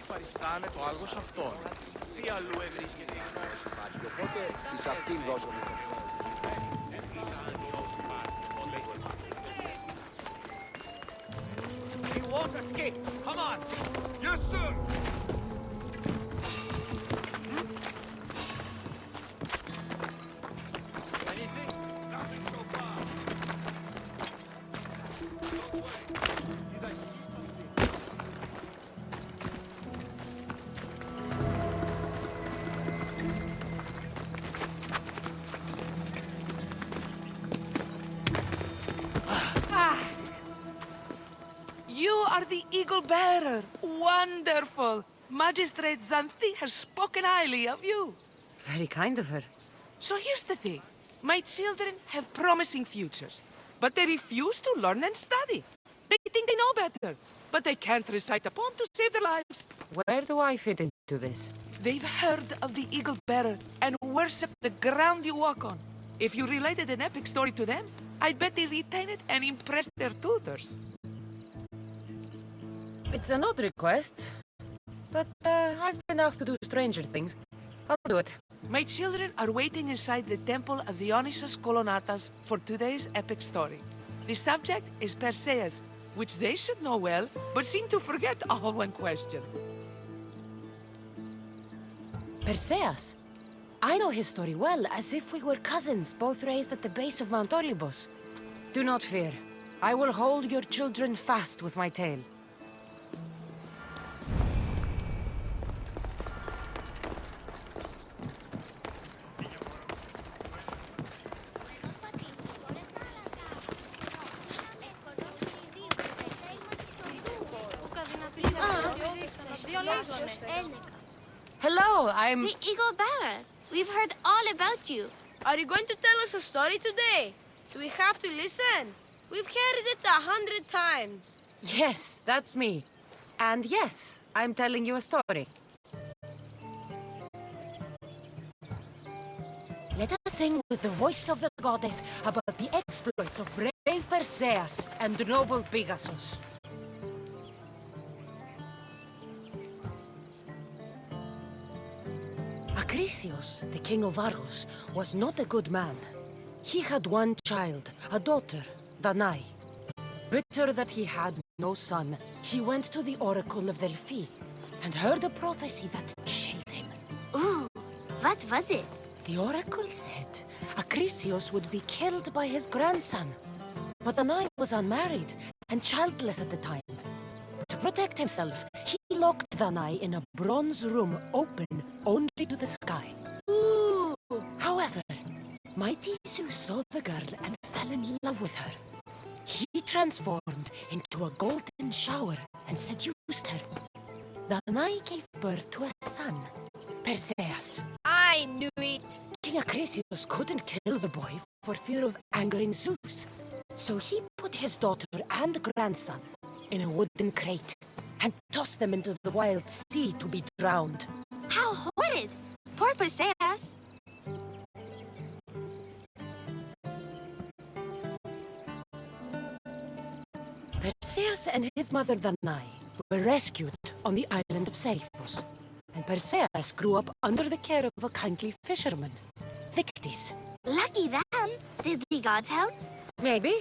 Παριστάνε το άγος αυτόν. Τι αλλού ευρίσκεται η γνώση. Οπότε της αυτήν δώσαμε. You won't escape. Come on. Yes, sir! Anything? Nothing so far. No way. Did I see something? You are the Eagle Bearer. Wonderful. Magistrate Xanthi has spoken highly of you. Very kind of her. So here's the thing. My children have promising futures, but they refuse to learn and study. They think they know better, but they can't recite a poem to save their lives. Where do I fit into this? They've heard of the Eagle Bearer and worship the ground you walk on. If you related an epic story to them, I bet they retain it and impress their tutors. It's an odd request, but I've been asked to do stranger things. I'll do it. My children are waiting inside the temple of Dionysus Kolonatas for today's epic story. The subject is Perseus, which they should know well, but seem to forget all when questioned. Perseus? I know his story well, as if we were cousins, both raised at the base of Mount Olympus. Do not fear. I will hold your children fast with my tail. Hello, I'm... The Eagle Bearer. We've heard all about you. Are you going to tell us a story today? Do we have to listen? We've heard it 100 times. Yes, that's me. And yes, I'm telling you a story. Let us sing with the voice of the goddess about the exploits of brave Perseus and noble Pegasus. Acrisius, the king of Argos, was not a good man. He had one child, a daughter, Danae. Bitter that he had no son, he went to the oracle of Delphi and heard a prophecy that chilled him. Ooh, what was it? The oracle said Acrisius would be killed by his grandson. But Danae was unmarried and childless at the time. To protect himself, he locked Danae in a bronze room open only to the sky. Ooh. However, mighty Zeus saw the girl and fell in love with her. He transformed into a golden shower and seduced her. Danae gave birth to a son, Perseus. I knew it. King Acrisius couldn't kill the boy for fear of angering Zeus. So he put his daughter and grandson in a wooden crate and tossed them into the wild sea to be drowned. How horrid! Poor Perseus. Perseus and his mother Danae were rescued on the island of Seriphos. And Perseus grew up under the care of a kindly fisherman, Dictys. Lucky them. Did the gods help? Maybe.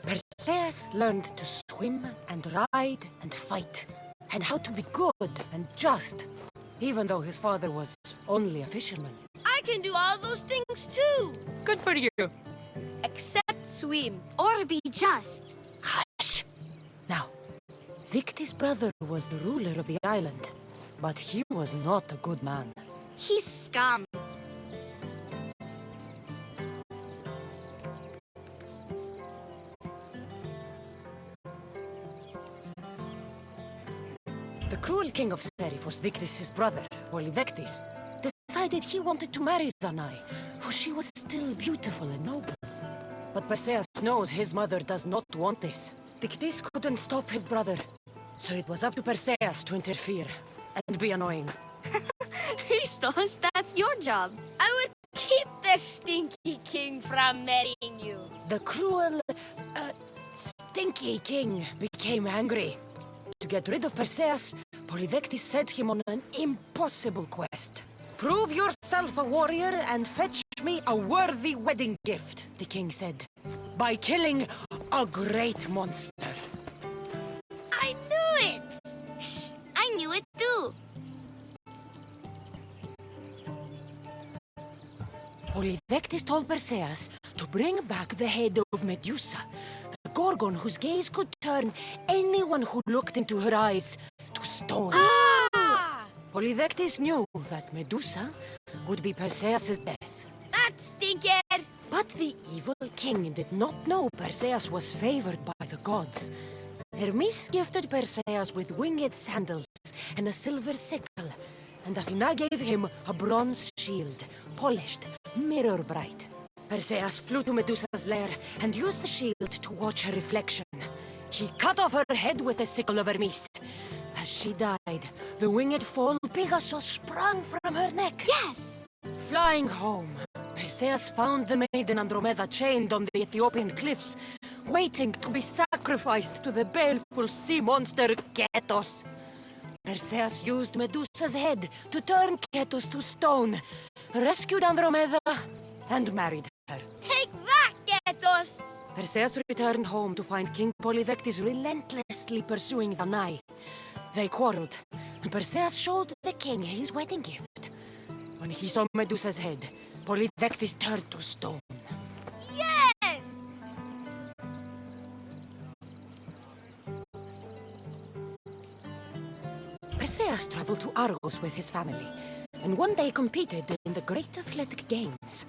Perseus learned to swim and ride and fight, and how to be good and just, even though his father was only a fisherman. I can do all those things too. Good for you. Except swim. Or be just. Hush! Now, Dictys' brother was the ruler of the island, but he was not a good man. He's scum. The cruel king of Seriphos, Dictys' brother, Polydectes, decided he wanted to marry Danae, for she was still beautiful and noble. But Perseus knows his mother does not want this. Dictys couldn't stop his brother, so it was up to Perseus to interfere and be annoying. Christos, that's your job. I will keep the stinky king from marrying you. The cruel, stinky king became angry. To get rid of Perseus, Polydectes sent him on an impossible quest. Prove yourself a warrior and fetch me a worthy wedding gift, the king said, by killing a great monster. I knew it! Shh, I knew it too. Polydectes told Perseus to bring back the head of Medusa, the gorgon whose gaze could turn anyone who looked into her eyes to stone. Polydectes knew that Medusa would be Perseus' death. That stinker! But the evil king did not know Perseus was favored by the gods. Hermes gifted Perseus with winged sandals and a silver sickle, and Athena gave him a bronze shield, polished, mirror bright. Perseus flew to Medusa's lair and used the shield to watch her reflection. He cut off her head with the sickle of Hermes. As she died, the winged foal Pegasus sprang from her neck. Yes! Flying home, Perseus found the maiden Andromeda chained on the Ethiopian cliffs, waiting to be sacrificed to the baleful sea monster Ketos. Perseus used Medusa's head to turn Ketos to stone, rescued Andromeda, and married her. Take that, Ketos! Perseus returned home to find King Polydectes relentlessly pursuing Danae. They quarreled, and Perseus showed the king his wedding gift. When he saw Medusa's head, Polydectes turned to stone. Yes! Perseus traveled to Argos with his family, and one day competed in the great athletic games.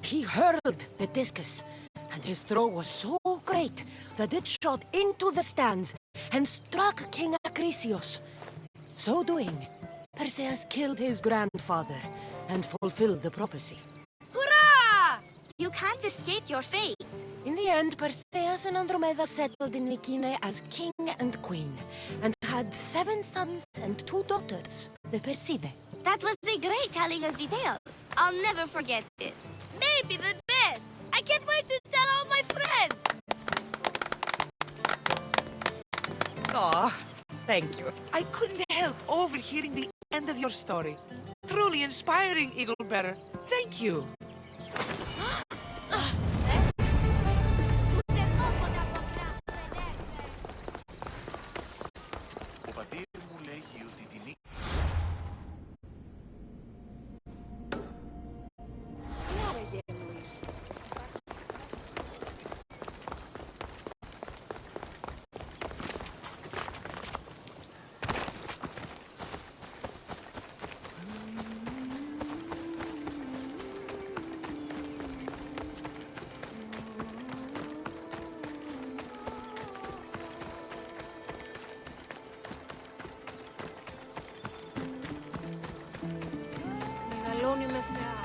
He hurled the discus, and his throw was so great that it shot into the stands and struck King Acrisius. So doing, Perseus killed his grandfather and fulfilled the prophecy. Hurrah! You can't escape your fate. In the end, Perseus and Andromeda settled in Mycenae as king and queen, and had 7 sons and 2 daughters, the Perseidae. That was a great telling of the tale. I'll never forget it. Maybe the best! I can't wait to tell all my friends! Aw, thank you. I couldn't help overhearing the end of your story. Truly inspiring, Eagle Bearer. Thank you. Ο πατήρ μου λέγει ότι την Μεγαλώνει με θεά.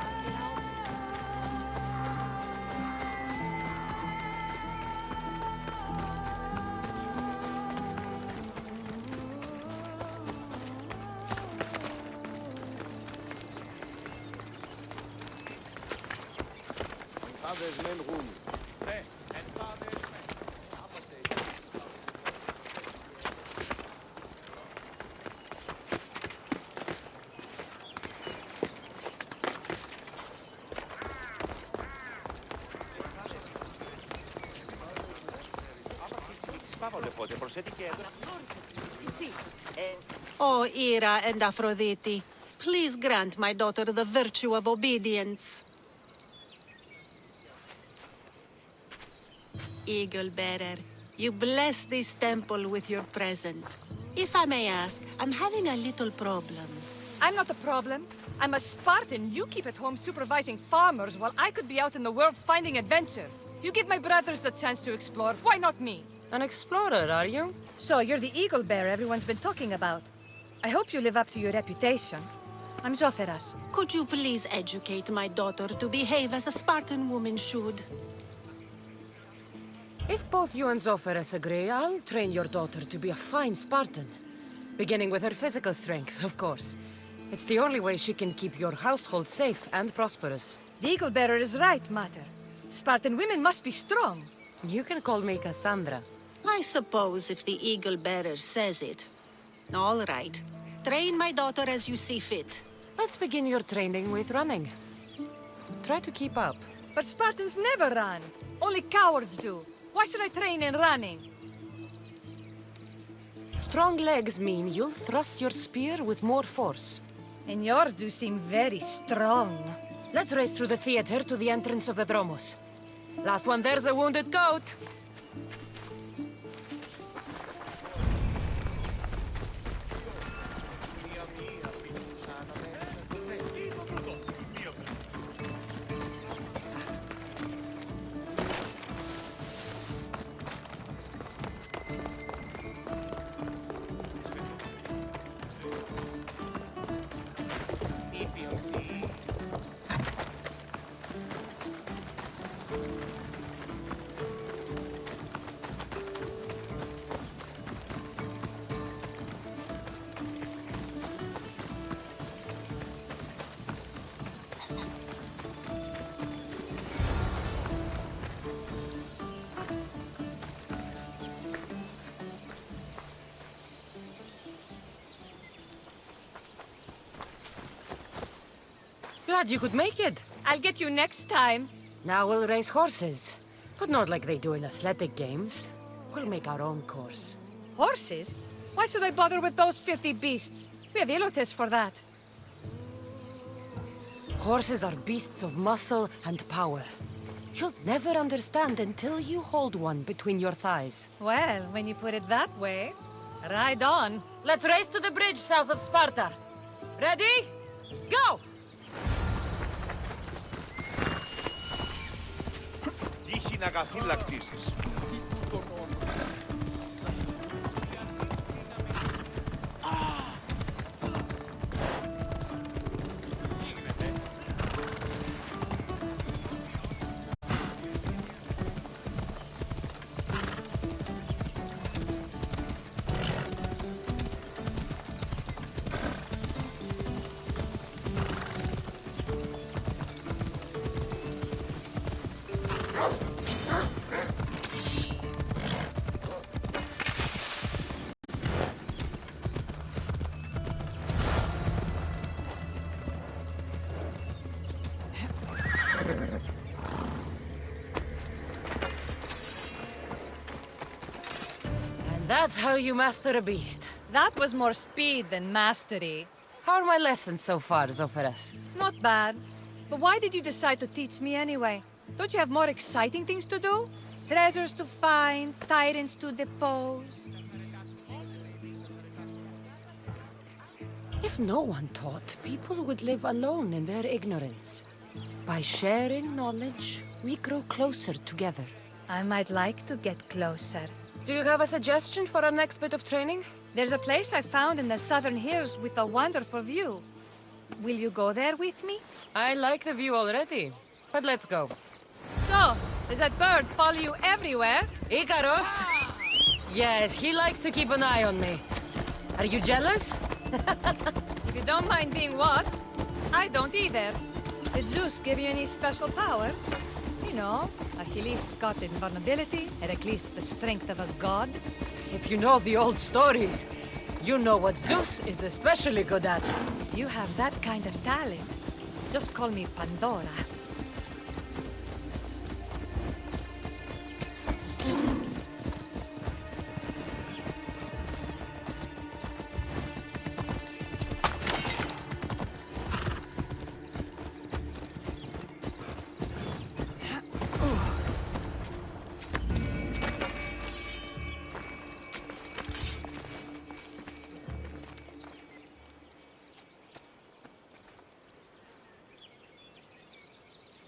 Fathers men room. Ναι, εν fathers men. O Ira and Aphrodite, please grant my daughter the virtue of obedience. Eagle Bearer, you bless this temple with your presence. If I may ask, I'm having a little problem. I'm not the problem. I'm a Spartan. You keep at home supervising farmers while I could be out in the world finding adventure. You give my brothers the chance to explore. Why not me? An explorer, are you? So you're the eagle bearer everyone's been talking about. I hope you live up to your reputation. I'm Zopheras. Could you please educate my daughter to behave as a Spartan woman should? If both you and Zophorus agree, I'll train your daughter to be a fine Spartan. Beginning with her physical strength, of course. It's the only way she can keep your household safe and prosperous. The Eagle Bearer is right, Mater. Spartan women must be strong. You can call me Cassandra. I suppose if the Eagle Bearer says it. All right. Train my daughter as you see fit. Let's begin your training with running. Try to keep up. But Spartans never run. Only cowards do. Why should I train in running? Strong legs mean you'll thrust your spear with more force. And yours do seem very strong. Let's race through the theater to the entrance of the Dromos. Last one there's a wounded goat. Glad you could make it. I'll get you next time. Now we'll race horses. But not like they do in athletic games. We'll make our own course. Horses? Why should I bother with those filthy beasts? We have Elotes for that. Horses are beasts of muscle and power. You'll never understand until you hold one between your thighs. Well, when you put it that way, ride on. Let's race to the bridge south of Sparta. Ready? Go! Τύχη να καθήλακτήσεις. That's how you master a beast. That was more speed than mastery. How are my lessons so far, Zophorus? Not bad. But why did you decide to teach me anyway? Don't you have more exciting things to do? Treasures to find, tyrants to depose. If no one taught, people would live alone in their ignorance. By sharing knowledge, we grow closer together. I might like to get closer. Do you have a suggestion for our next bit of training? There's a place I found in the southern hills with a wonderful view. Will you go there with me? I like the view already, but let's go. So, does that bird follow you everywhere? Icaros? Yes, he likes to keep an eye on me. Are you jealous? If you don't mind being watched, I don't either. Did Zeus give you any special powers? You know, Achilles got invulnerability, Heracles the strength of a god. If you know the old stories, you know what Zeus is especially good at. If you have that kind of talent, just call me Pandora.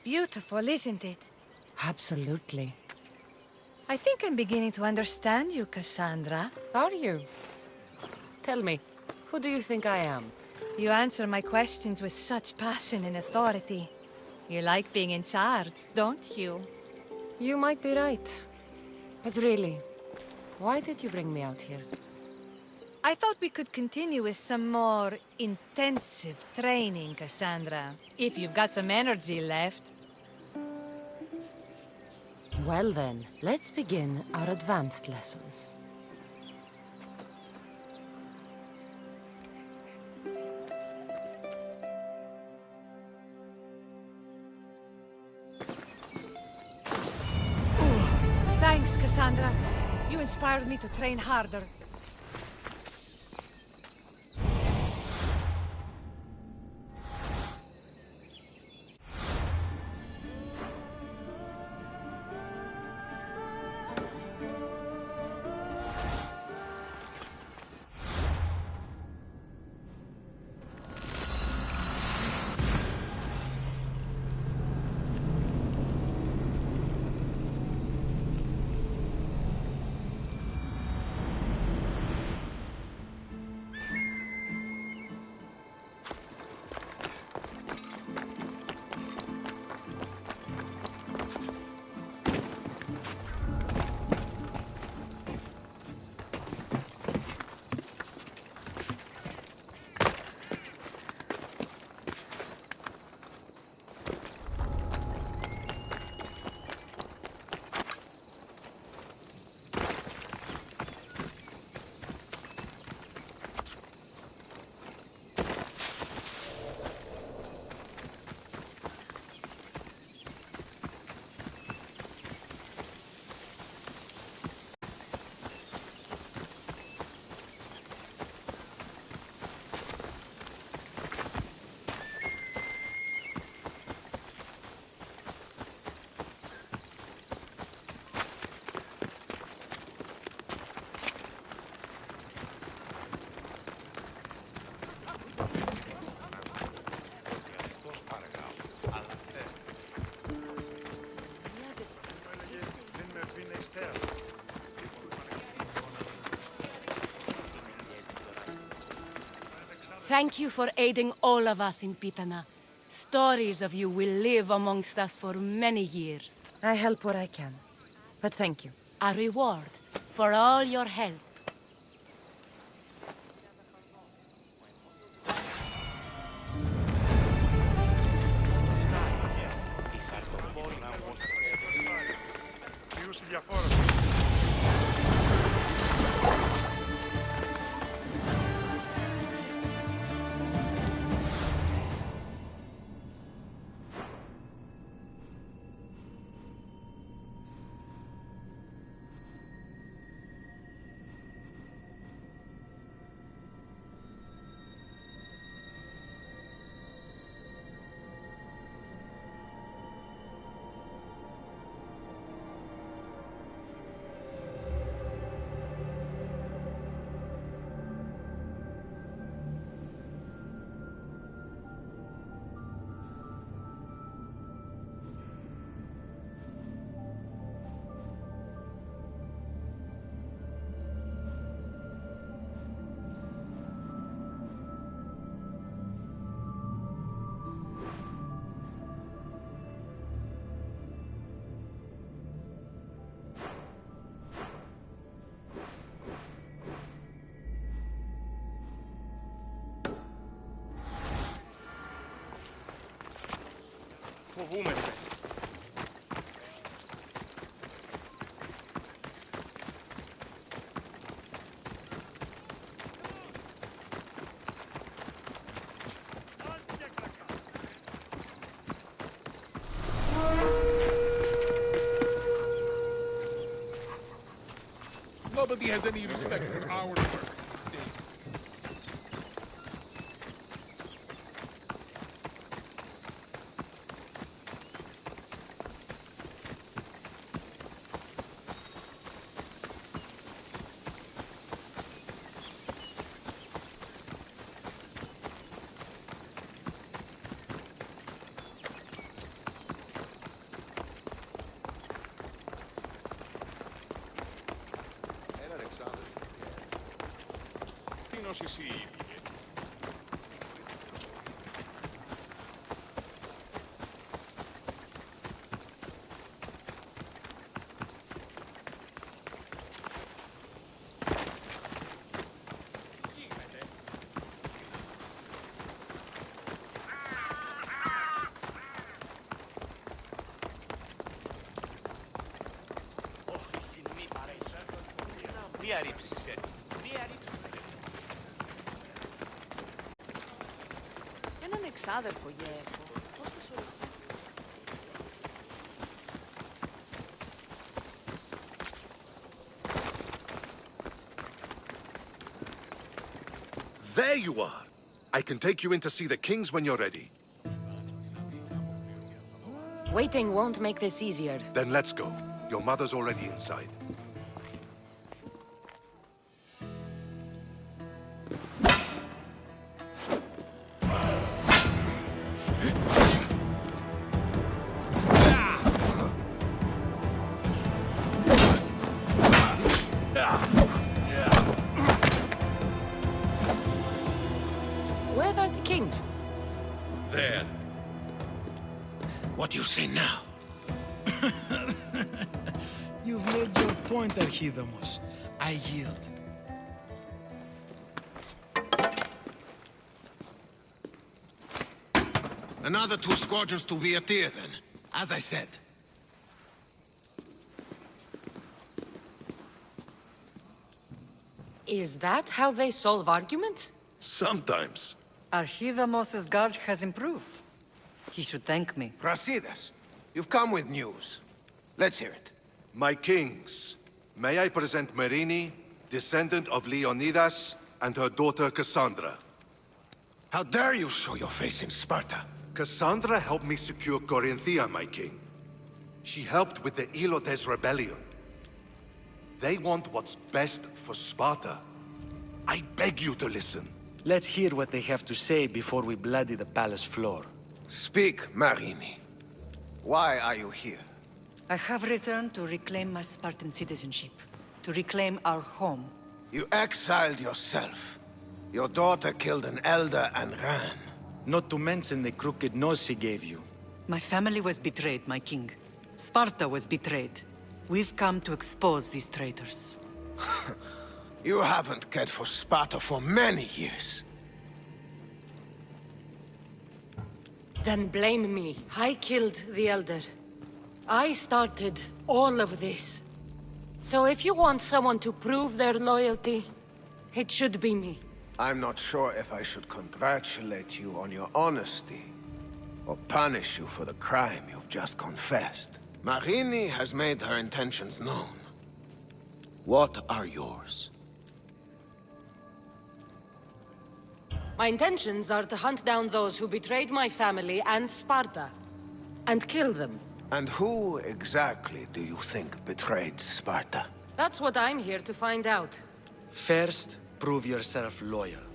Beautiful, isn't it? Absolutely. I think I'm beginning to understand you, Cassandra. Are you? Tell me, who do you think I am? You answer my questions with such passion and authority. You like being in charge, don't you? You might be right. But really, why did you bring me out here? I thought we could continue with some more intensive training, Cassandra. If you've got some energy left. Well then, let's begin our advanced lessons. Thanks, Cassandra. You inspired me to train harder. Thank you for aiding all of us in Pitana. Stories of you will live amongst us for many years. I help where I can, but thank you. A reward for all your help. Φοβούμαι. Nobody has any respect for our work these days. Μία ρύψησε. Μία ρύψησε. Έναν εξάδελφο γέρκο. Πώς θα σου αρέσει? There you are. I can take you in to see the kings when you're ready. Waiting won't make this easier. Then let's go. Your mother's already inside. Where are the kings? There. What do you say now? You've made your point, Archidamos. I yield. Another 2 squadrons to Viatir, then. As I said. Is that how they solve arguments? Sometimes. Archidamos's guard has improved. He should thank me. Brasidas, you've come with news. Let's hear it. My kings, may I present Marini, descendant of Leonidas, and her daughter Cassandra. How dare you show your face in Sparta? Cassandra helped me secure Corinthia, my king. She helped with the Ilotes rebellion. They want what's best for Sparta. I beg you to listen. Let's hear what they have to say before we bloody the palace floor. Speak, Marini. Why are you here? I have returned to reclaim my Spartan citizenship, to reclaim our home. You exiled yourself. Your daughter killed an elder and ran. Not to mention the crooked nose she gave you. My family was betrayed, my king. Sparta was betrayed. We've come to expose these traitors. You haven't cared for Sparta for many years. Then blame me. I killed the Elder. I started all of this. So if you want someone to prove their loyalty, it should be me. I'm not sure if I should congratulate you on your honesty, or punish you for the crime you've just confessed. Marini has made her intentions known. What are yours? My intentions are to hunt down those who betrayed my family and Sparta, and kill them. And who exactly do you think betrayed Sparta? That's what I'm here to find out. First, prove yourself loyal.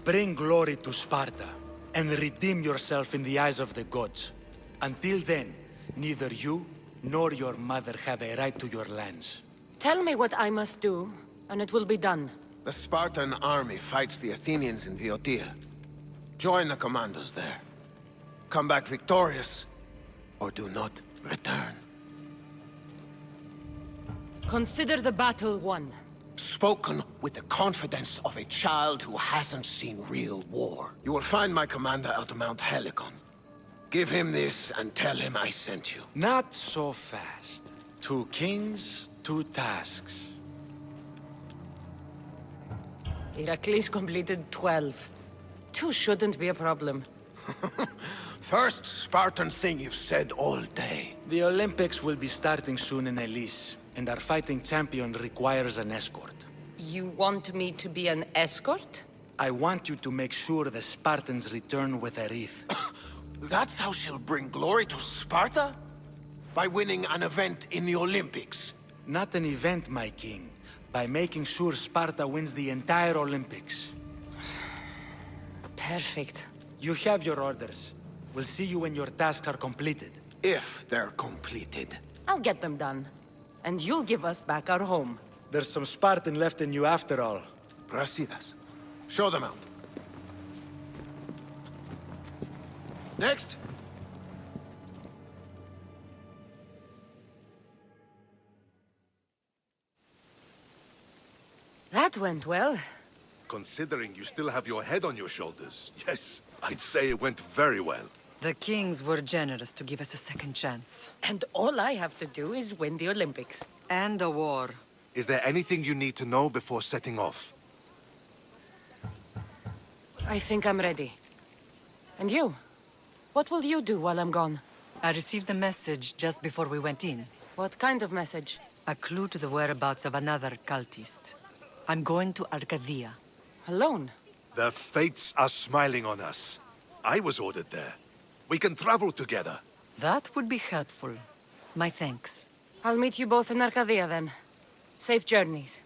Bring glory to Sparta, and redeem yourself in the eyes of the gods. Until then, neither you nor your mother have a right to your lands. Tell me what I must do, and it will be done. The Spartan army fights the Athenians in Viotia. Join the commandos there. Come back victorious, or do not return. Consider the battle won. Spoken with the confidence of a child who hasn't seen real war. You will find my commander at Mount Helicon. Give him this and tell him I sent you. Not so fast. 2 kings, 2 tasks. Heracles completed 12. 2 shouldn't be a problem. First Spartan thing you've said all day. The Olympics will be starting soon in Elise, and our fighting champion requires an escort. You want me to be an escort? I want you to make sure the Spartans return with a wreath. That's how she'll bring glory to Sparta? By winning an event in the Olympics? Not an event, my king. By making sure Sparta wins the entire Olympics. Perfect. You have your orders. We'll see you when your tasks are completed. If they're completed. I'll get them done. And you'll give us back our home. There's some Spartan left in you after all. Brasidas, show them out. Next. That went well. Considering you still have your head on your shoulders, yes, I'd say it went very well. The kings were generous to give us a second chance. And all I have to do is win the Olympics. And a war. Is there anything you need to know before setting off? I think I'm ready. And you? What will you do while I'm gone? I received a message just before we went in. What kind of message? A clue to the whereabouts of another cultist. I'm going to Arcadia. Alone? The fates are smiling on us. I was ordered there. We can travel together. That would be helpful. My thanks. I'll meet you both in Arcadia then. Safe journeys.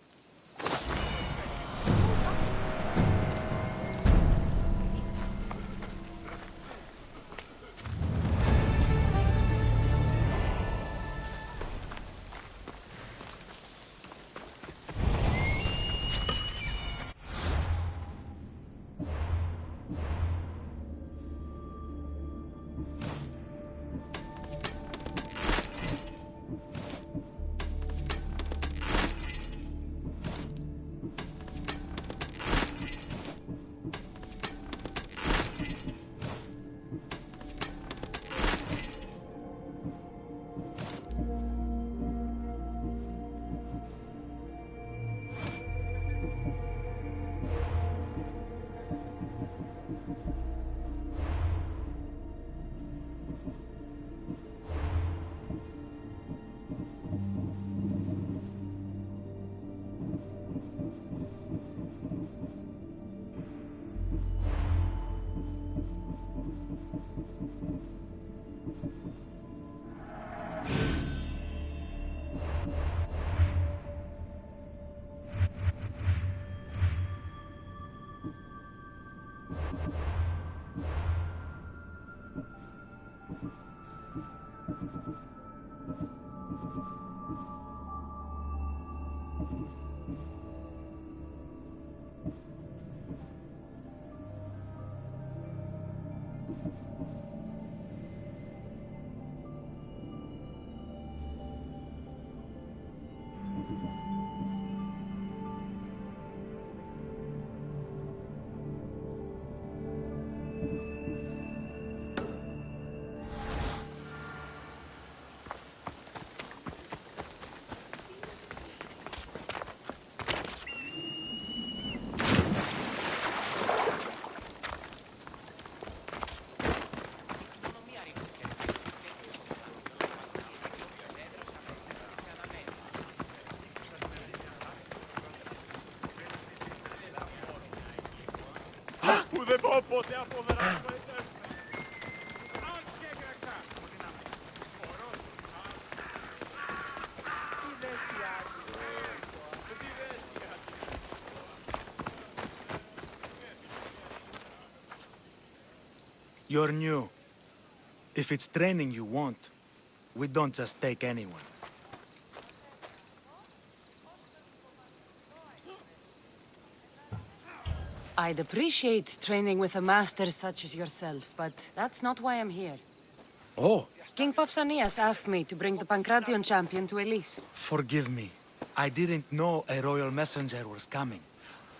Δεν πω ποτέ αποδράσω. You're new. If it's training you want, we don't just take anyone. I'd appreciate training with a master such as yourself, but that's not why I'm here. Oh, King Pausanias asked me to bring the Pancration champion to Elise. forgive me. I didn't know a royal messenger was coming.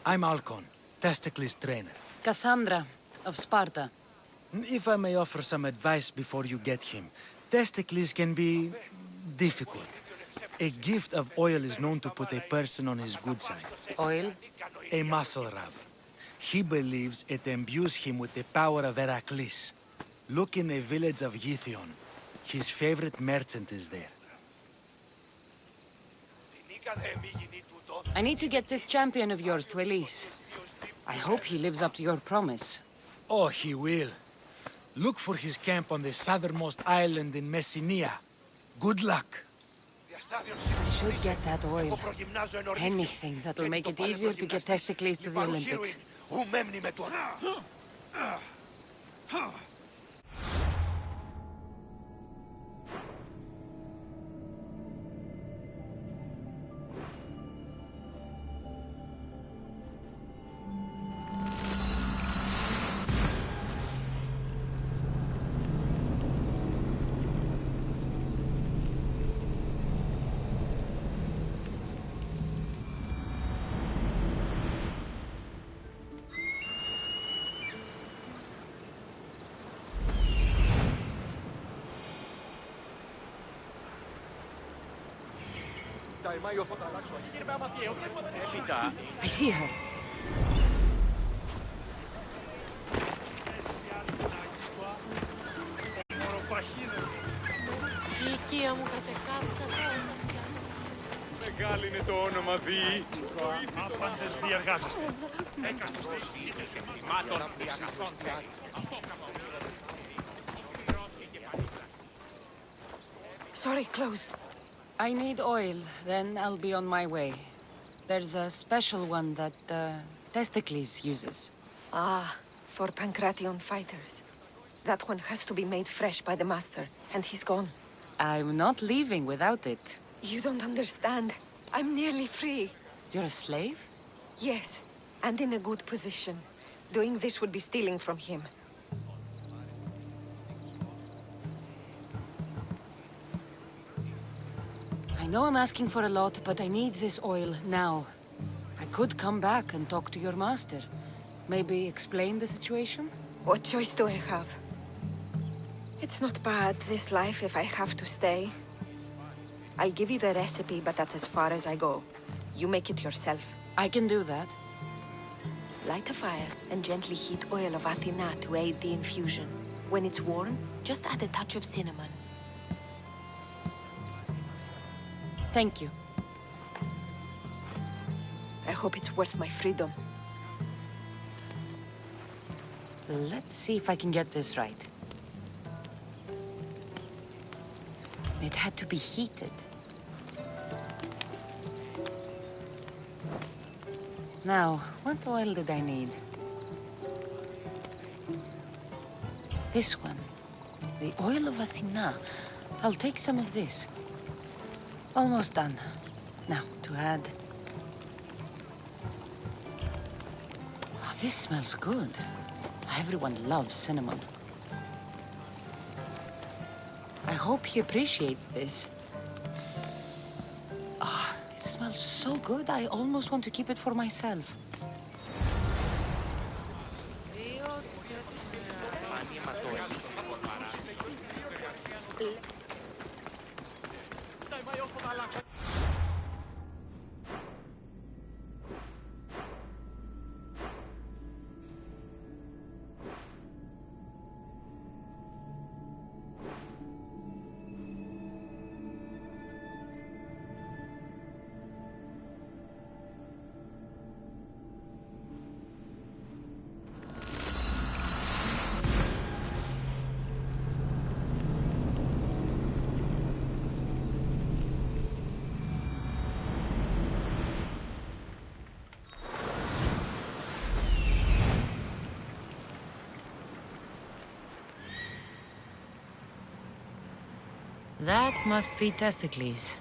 I'm Alcon, Testicles trainer. Cassandra, of Sparta. If I may offer some advice before you get him, Testicles can be difficult. A gift of oil is known to put a person on his good side. Oil? A muscle rubber. He believes it imbues him with the power of Heracles. Look in the village of Yithion. His favorite merchant is there. I need to get this champion of yours to Elise. I hope he lives up to your promise. Oh, he will. Look for his camp on the southernmost island in Messenia. Good luck. I should get that oil. Anything that'll make it easier to get Testicles to the Olympics. Έπειτα, I see her. Η οικία μου κατεκάψατε. Μεγάλη είναι το όνομα Δη. Άπαντες διεργάζεστε. Έκαστος της φύγης εγκλημάτων διαγαθώνται. Sorry, closed. I need oil, then I'll be on my way. There's a special one that Testicles uses. Ah, for Pancration fighters. That one has to be made fresh by the master, and he's gone. I'm not leaving without it. You don't understand. I'm nearly free. You're a slave? Yes, and in a good position. Doing this would be stealing from him. I know I'm asking for a lot, but I need this oil now. I could come back and talk to your master. Maybe explain the situation? What choice do I have? It's not bad, this life, if I have to stay. I'll give you the recipe, but that's as far as I go. You make it yourself. I can do that. Light a fire and gently heat oil of Athena to aid the infusion. When it's warm, just add a touch of cinnamon. Thank you. I hope it's worth my freedom. Let's see if I can get this right. It had to be heated. Now, what oil did I need? This one. The oil of Athena. I'll take some of this. Almost done. Now, to add... Oh, this smells good. Everyone loves cinnamon. I hope he appreciates this. Ah, it smells so good, I almost want to keep it for myself. That must be Testicles.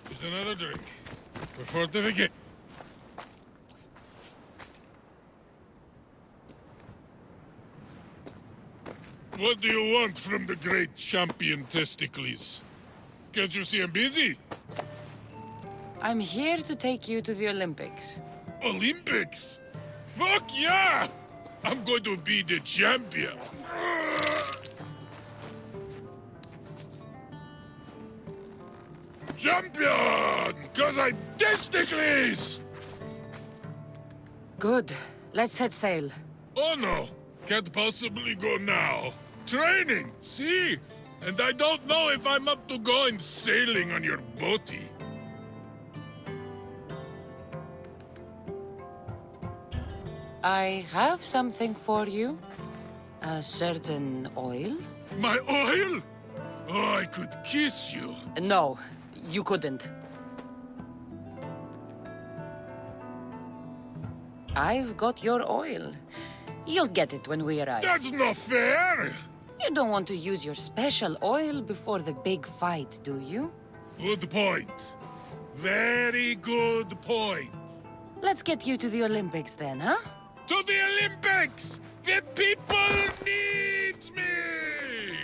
Just another drink. For fortification. What do you want from the great champion Testicles? Can't you see I'm busy? I'm here to take you to the Olympics. Olympics? Fuck yeah! I'm going to be the champion. Champion! Cause I'm Testicles! Good. Let's set sail. Oh no! Can't possibly go now. Training, see? And I don't know if I'm up to going sailing on your boaty. I have something for you. A certain oil? My oil? Oh, I could kiss you. No, you couldn't. I've got your oil. You'll get it when we arrive. That's not fair! You don't want to use your special oil before the big fight, do you? Good point. Very good point. Let's get you to the Olympics then, huh? To the Olympics! The people need me!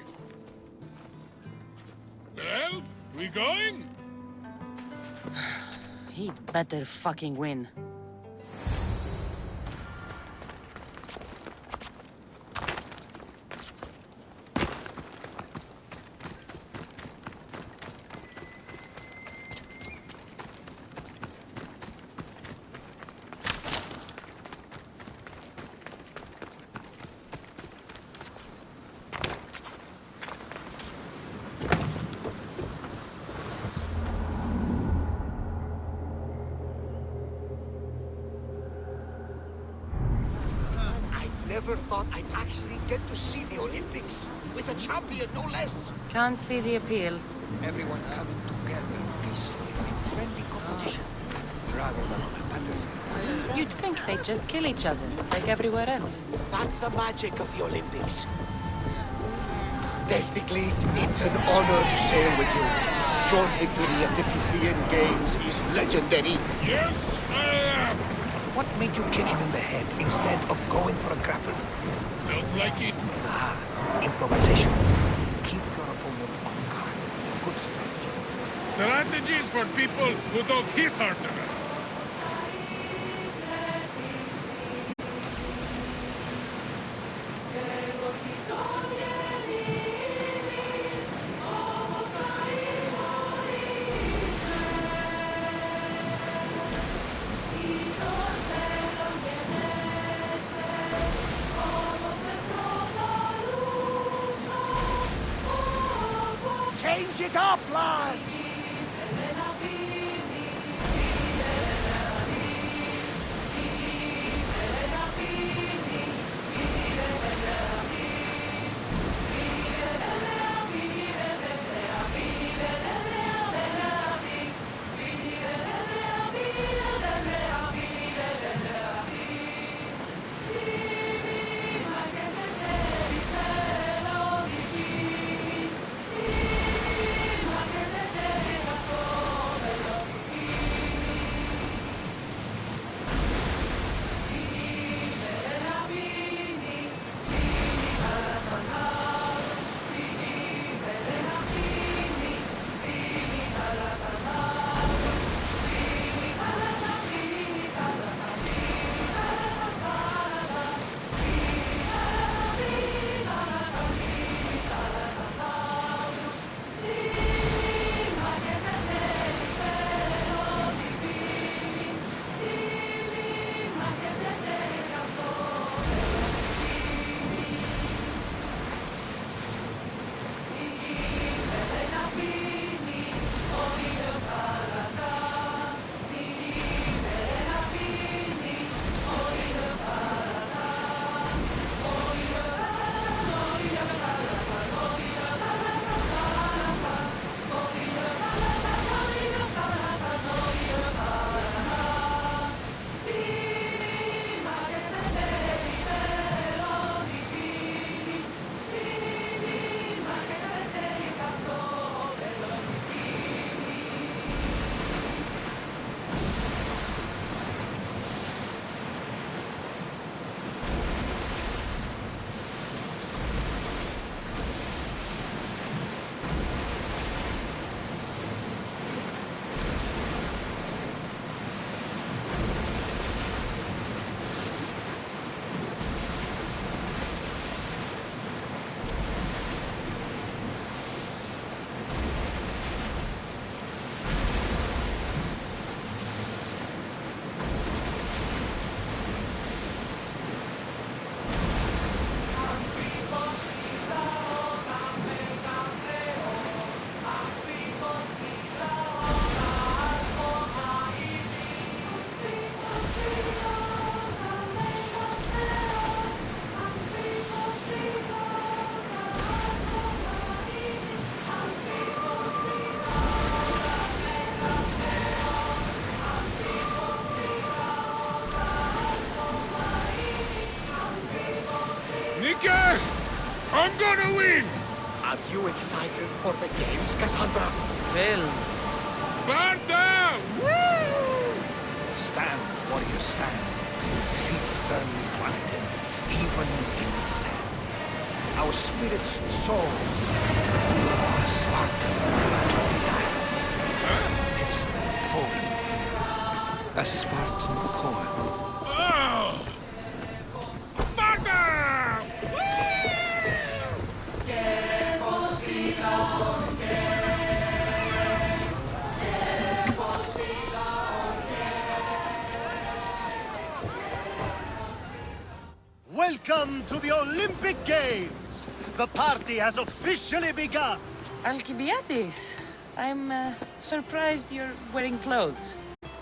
Well, we going? He'd better fucking win. Never thought I'd actually get to see the Olympics. With a champion, no less. Can't see the appeal. Everyone coming together peacefully in friendly competition, rather than on a battlefield. You'd think they'd just kill each other, like everywhere else. That's the magic of the Olympics. Testicles, it's an honor to sail with you. Your victory at the Pythian Games is legendary. Yes, I am! What made you kick him in the head instead of going for a grapple? Felt like it. Ah, improvisation. Keep your opponent on guard. Good strategy. Strategies for people who don't hit hard enough. Change it up, lad! I'm gonna win! Are you excited for the games, Cassandra? Well, Sparta! Woo! Stand, warriors, stand. Feet firmly planted, even in sand. Our spirits soar. For a Spartan never truly dies. It's a poem. A Spartan poem. Oh! Sparta! Welcome to the Olympic Games! The party has officially begun! Alcibiades, I'm surprised you're wearing clothes.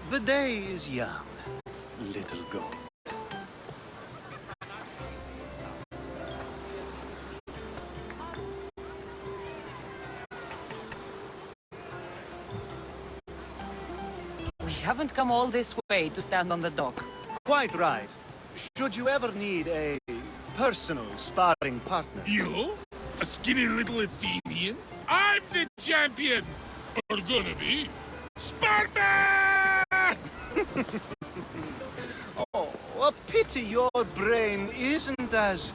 The day is young, little goat. We haven't come all this way to stand on the dock. Quite right. Should you ever need a personal sparring partner? You? A skinny little Athenian? I'm the champion! Or gonna be. Sparta! Oh, a pity your brain isn't as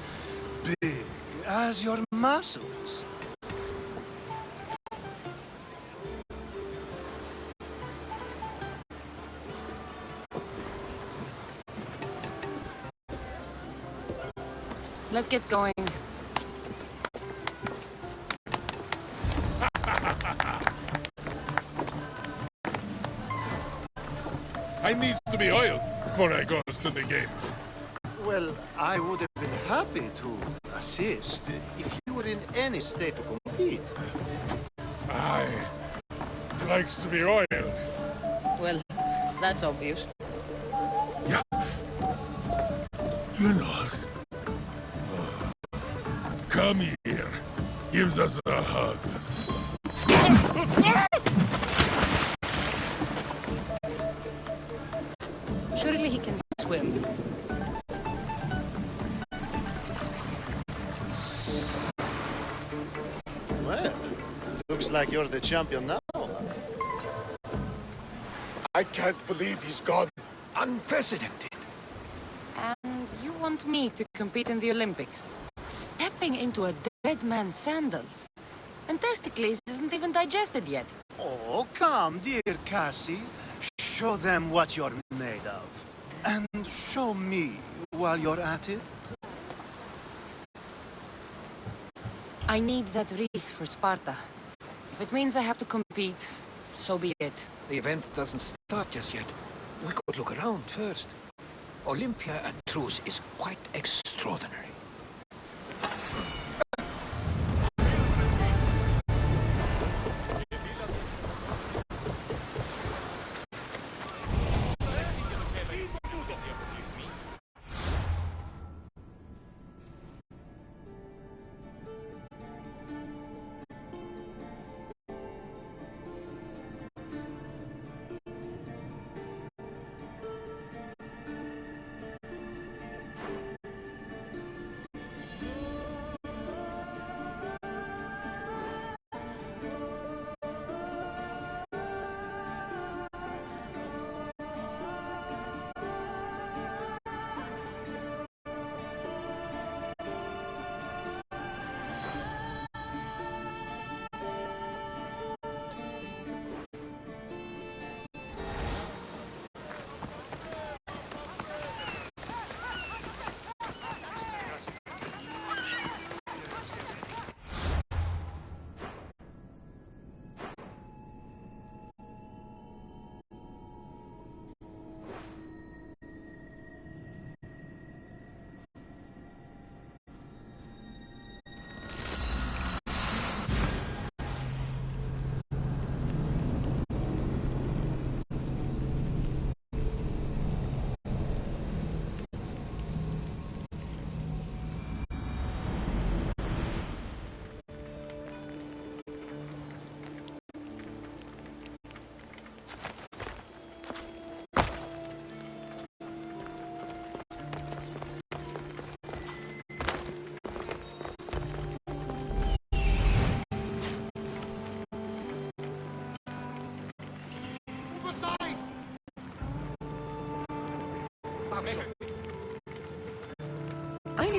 big as your muscles. Let's get going. I need to be oiled before I goes to the games. Well, I would have been happy to assist if you were in any state to compete. Aye. Likes to be oiled. Well, that's obvious. Yeah. You know. Come here. Gives us a hug. Surely he can swim. Well, looks like you're the champion now. I can't believe he's gone. Unprecedented. And you want me to compete in the Olympics? Stepping into a dead man's sandals. And Testicles isn't even digested yet. Oh, come, dear Cassie. Show them what you're made of. And show me while you're at it. I need that wreath for Sparta. If it means I have to compete, so be it. The event doesn't start just yet. We could look around first. Olympia at truce is quite extraordinary.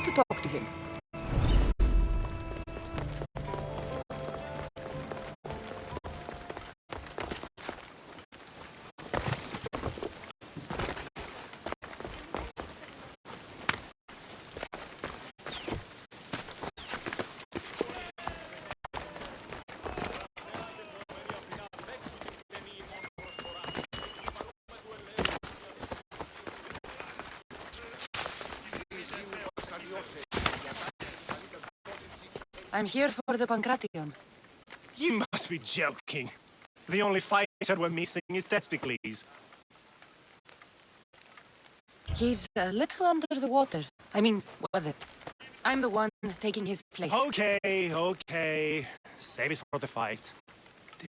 to talk to him. I'm here for the Pancration. You must be joking. The only fighter we're missing is Testicles. He's a little under the water. I mean, weather. I'm the one taking his place. Okay, okay. Save it for the fight.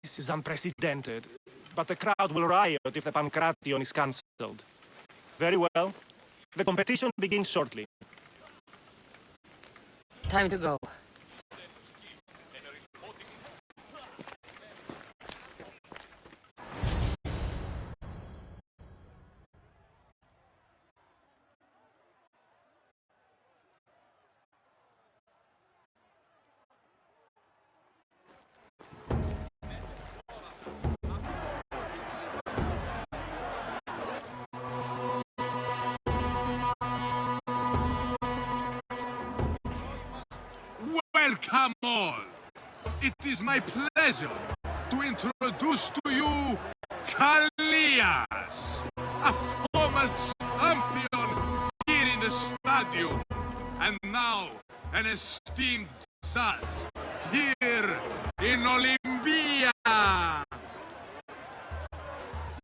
This is unprecedented, but the crowd will riot if the Pancration is cancelled. Very well. The competition begins shortly. Time to go. Welcome all! It is my pleasure to introduce to you Kalias, a former champion here in the stadium, and now an esteemed judge here in Olympia.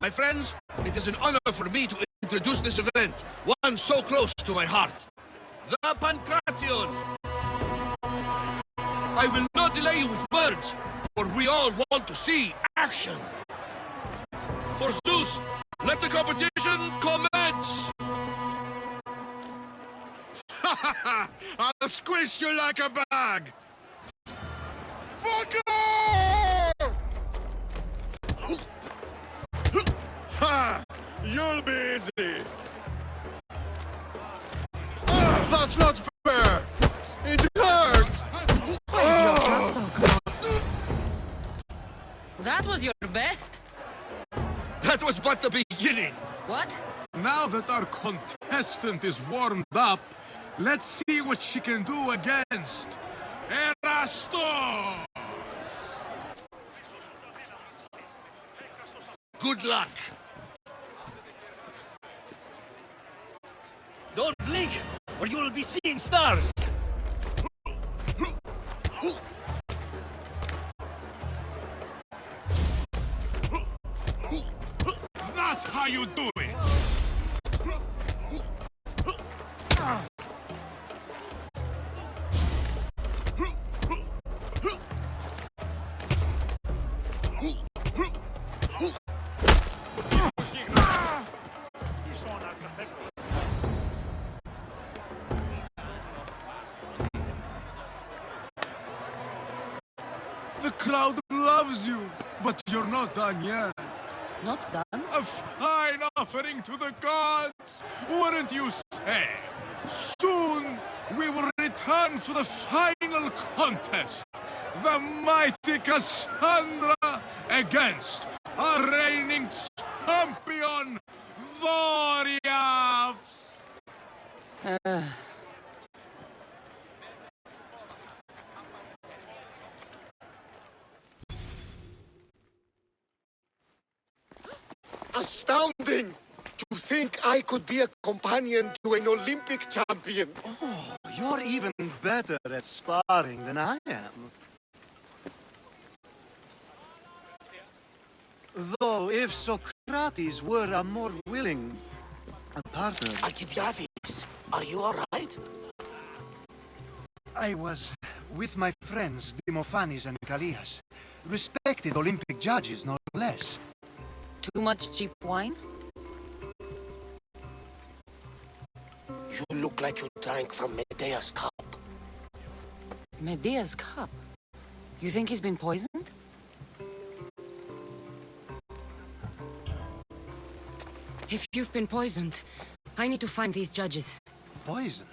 My friends, it is an honor for me to introduce this event, one so close to my heart. The Pancration! I will not delay you with words, for we all want to see action. For Zeus, let the competition commence! Ha ha ha! I'll squish you like a bag! Fuck off! Ha! You'll be easy! That's not fair! It hurts! That was your best? That was but the beginning! What? Now that our contestant is warmed up, let's see what she can do against Erastos! Good luck! Don't blink, or you'll be seeing stars! That's how you do it! The crowd loves you, but you're not done yet. Not done? A fine offering to the gods, wouldn't you say? Soon, we will return for the final contest. The mighty Cassandra against our reigning champion, Voriavs! Astounding! To think I could be a companion to an Olympic champion. Oh, you're even better at sparring than I am. Though, if Socrates were a more willing partner... Alcibiades, are you all right? I was with my friends Demophanes and Callias. Respected Olympic judges, no less. Too much cheap wine? You look like you drank from Medea's cup. Medea's cup? You think he's been poisoned? If you've been poisoned, I need to find these judges. Poisoned?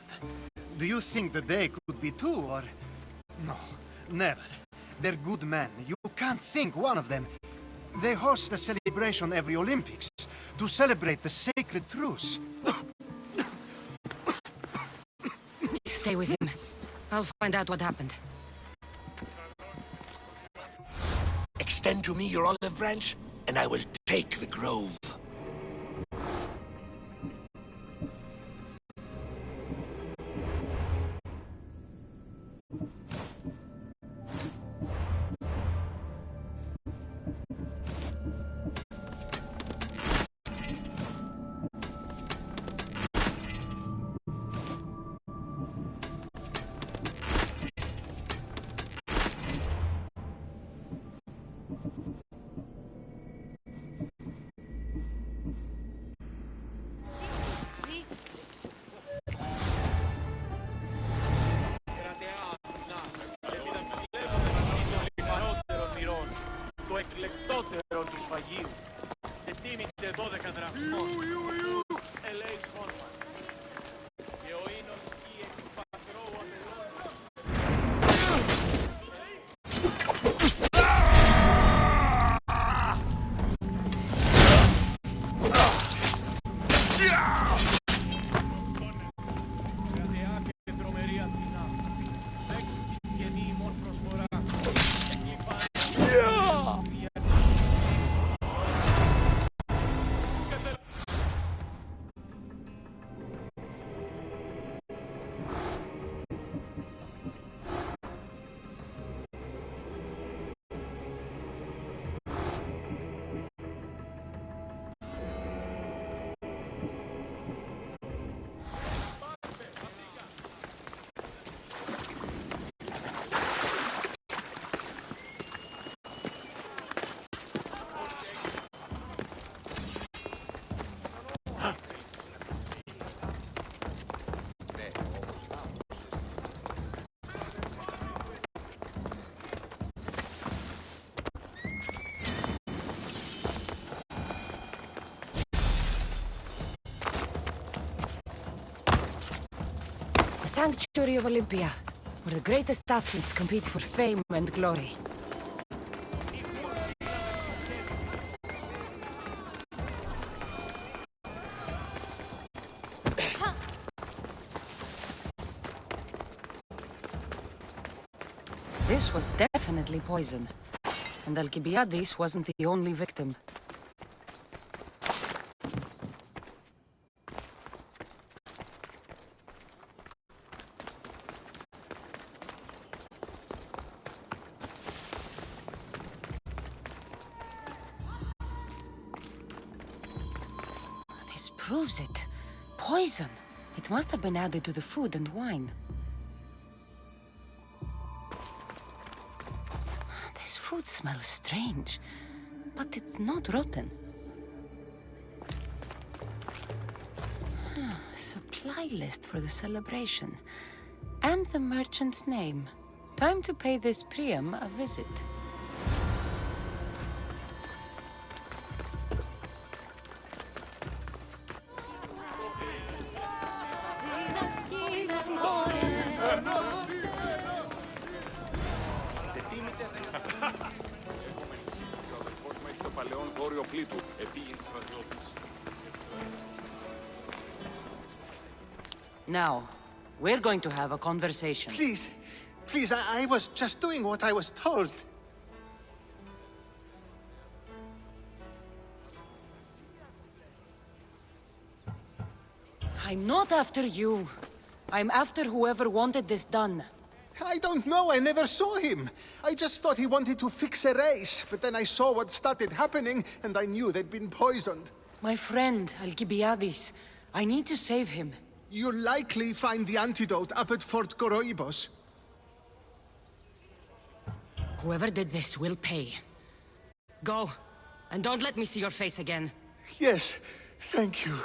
Do you think that they could be too, or... No, never. They're good men. You can't think one of them. They host a celebration every Olympics to celebrate the sacred truce. Stay with him. I'll find out what happened. Extend to me your olive branch, and I will take the grove. εκλεκτότερο του σφαγίου. Ετοίμητε 12 δραχμών. Ελέησόν μας. Και ο ίνος ή εκ του πατρώου αμελών μας. Κρατεά και τρομερή Αθηνά. Έξω την γενή ημών προσφορά. Εκεί πάνε. Sanctuary of Olympia, where the greatest athletes compete for fame and glory. This was definitely poison, and Alcibiades wasn't the only victim. Proves it. Poison. It must have been added to the food and wine. This food smells strange, but it's not rotten. Supply list for the celebration. And the merchant's name. Time to pay this Priam a visit. Now, we're going to have a conversation. Please, I was just doing what I was told. I'm not after you. I'm after whoever wanted this done. I don't know, I never saw him. I just thought he wanted to fix a race, but then I saw what started happening, and I knew they'd been poisoned. My friend, Alcibiades. I need to save him. You'll likely find the antidote up at Fort Koroibos. Whoever did this will pay. Go, and don't let me see your face again. Yes, thank you.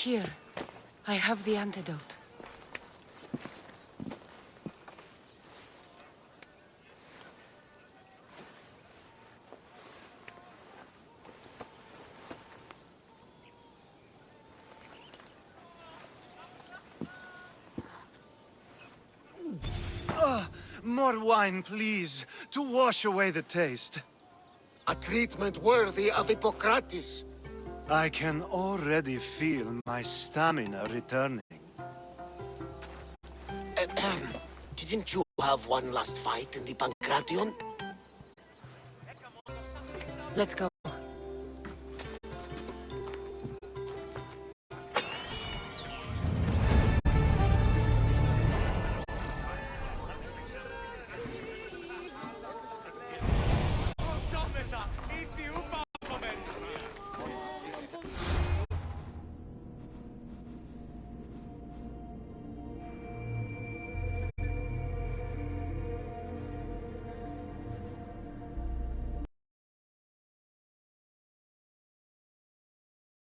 Here, I have the antidote. More wine, please, to wash away the taste. A treatment worthy of Hippocrates. I can already feel my stamina returning. Didn't you have one last fight in the Pancration? Let's go.